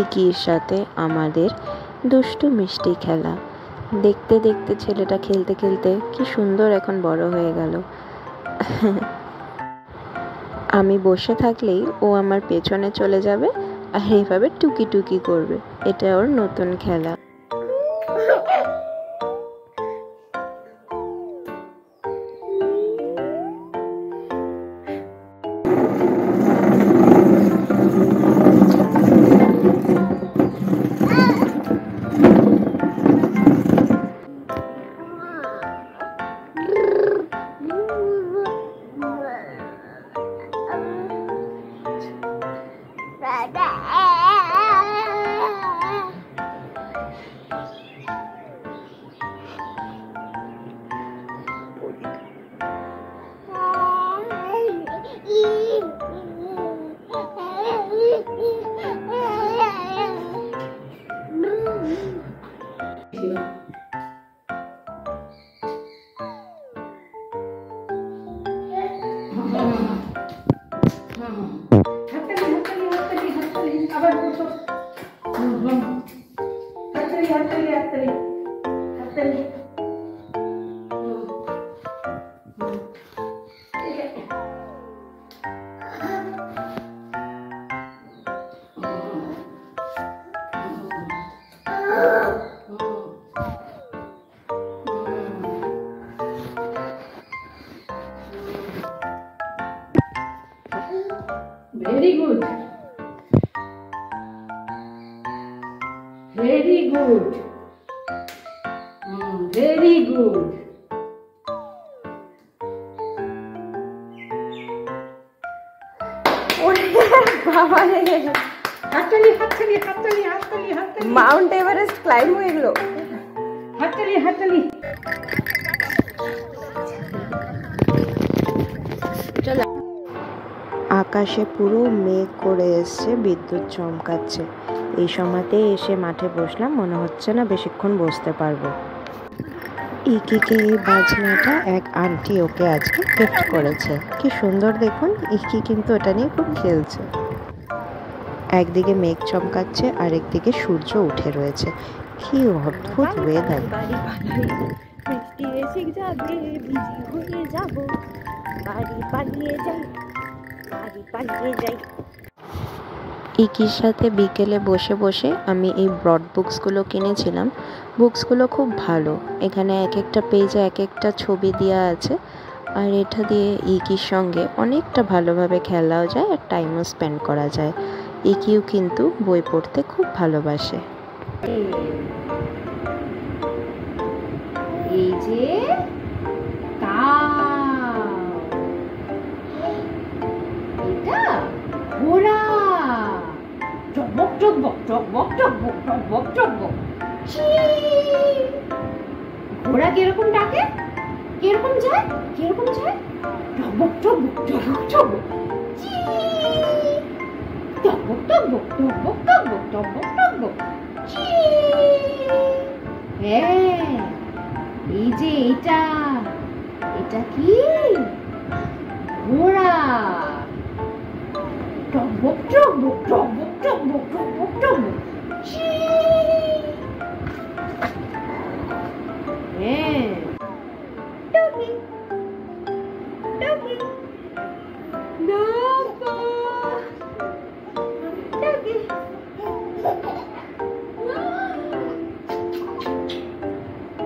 ইকির সাথে আমাদের দুষ্টু মিষ্টি খেলা দেখতে দেখতে ছেলেটা খেলতে খেলতে কি সুন্দর এখন বড় হয়ে গেল। আমি বসে থাকলেই ও আমার পেছনে চলে যাবে আর এইভাবে টুকি টুকি করবে। এটা ওর নতুন খেলা। Very good. Very good. Very good. Mount Everest climb হয়ে গেল। আকাশে পুরো মেঘ করে এসছে, বিদ্যুৎ চমকাচ্ছে। এই সময়তে এসে মাঠে বসলাম, মনে হচ্ছে না বেশিক্ষণ বসতে পারবো। ইকিকে এই বাজনাটা এক আন্টি ওকে আজকে গিফট করেছে। কি সুন্দর দেখুন, ইকি কিন্তু ওটা নিয়ে খুব খেলছে। একদিকে মেঘ চমকাচ্ছে আর একদিকে সূর্য উঠে রয়েছে। কি অদ্ভুত ওয়েদার। ইকির সাথে বিকেলে বসে বসে আমি এই ব্রড বুকসগুলো কিনেছিলাম। বুকসগুলো খুব ভালো, এখানে এক একটা পেজে এক একটা ছবি দেওয়া আছে। আর এটা দিয়ে ইকির সঙ্গে অনেকটা ভালোভাবে খেলাও যায় আর টাইমও স্পেন্ড করা যায়। ইকিও কিন্তু বই পড়তে খুব ভালোবাসে। এই যে এটা ঘোড়া, টকবক টকবক টকবক টকবক টকবক টকবক। ঘোড়া কিরকম ডাকে, কিরকম যায়, কিরকম যায়, টকবক টকবক টকবক টকবক। টকবক টকবক টকবক টকবক টকবক টকবক। হ্যাঁ, এই যে এটা, এটা কি ঘোড়া, টকবক টকবক টকবক টকবক টকবক টকবক। হ্যাঁ, ডগি ডগি নাপা ডগি।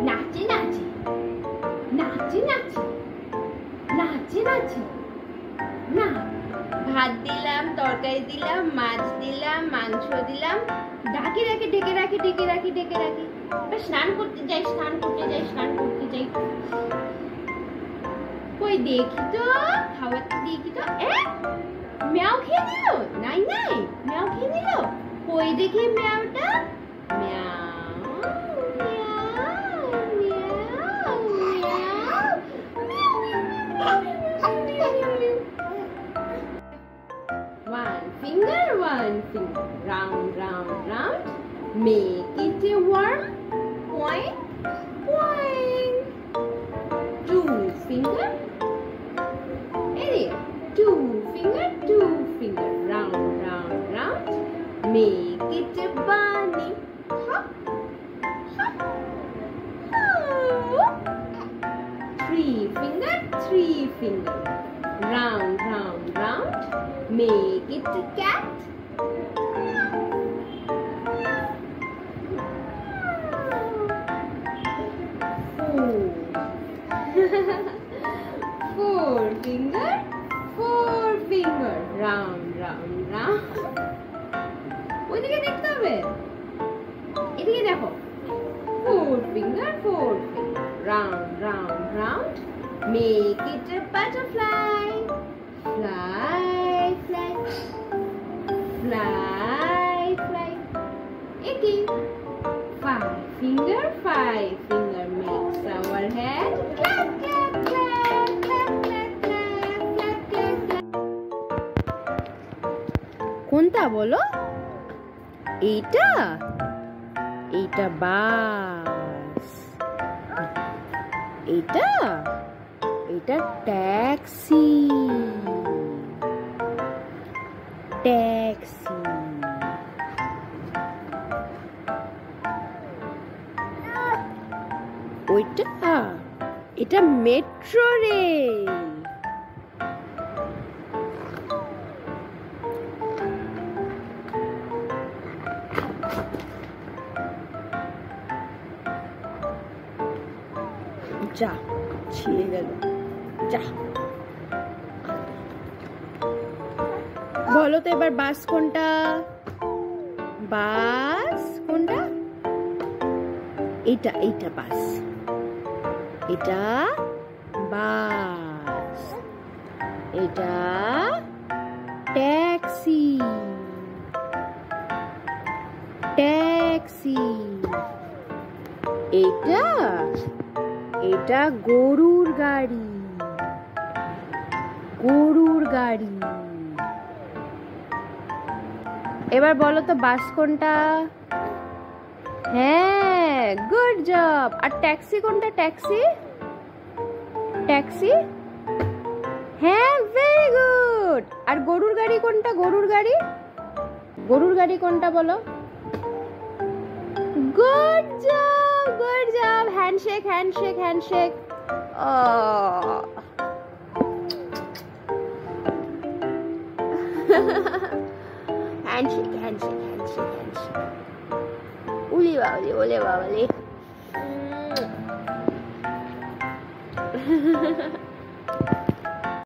নাচি নাচি নাচি নাচি নাচি নাচি না। ভাত দিলাম, তরকারি দিলাম, মাছ দিলাম, মাংস দিলাম, ডাকে রাখি ডেকে রাখি ডেকে রাখি ডেকে রাখি। স্নান করতে যাই, স্নান করতে যাই, স্নান করতে যাই। কই দেখি তো, খাওয়াতে দেখি তো। ম্যাও খেয়ে নিল, নাই নাই, ম্যাও খেয়ে নিল। কই দেখি ম্যাওটা, ম্যাও one finger, round, round, round, make it a worm, point, point. 2 finger, two finger, round, round, round, Make it a bunny. Hop, hop, hop. Three finger. Round, round, round. Make it a cat. Four finger. Round, round, round. ওইদিকে দেখতে হবে, এদিকে দেখো। Four finger. Round, round, round. Make it a butterfly. Fly, fly. Fly, fly. Again. Five finger. Makes our head. Clap, clap, clap, clap, clap, clap, clap, clap, clap. কোনটা বলো? এইটা বাস। এইটা taxi. এটা মেট্রো রেল। যা ছিঁড়ে গেল, যা। বলো তো এবার বাস কোনটা? এইটা বাস। এটা বাস। এটা ট্যাক্সি। এটা গরুর গাড়ি। এবার বলো তো বাস কোনটা? হ্যাঁ, গুড জব। আর ট্যাক্সি কোনটা? ট্যাক্সি। হ্যাঁ, ভেরি গুড। আর গরুর গাড়ি কোনটা? গরুর গাড়ি কোনটা বলো? Good job. হ্যান্ডশেক। হ্যান্ডশেক। ওলে বাবালে।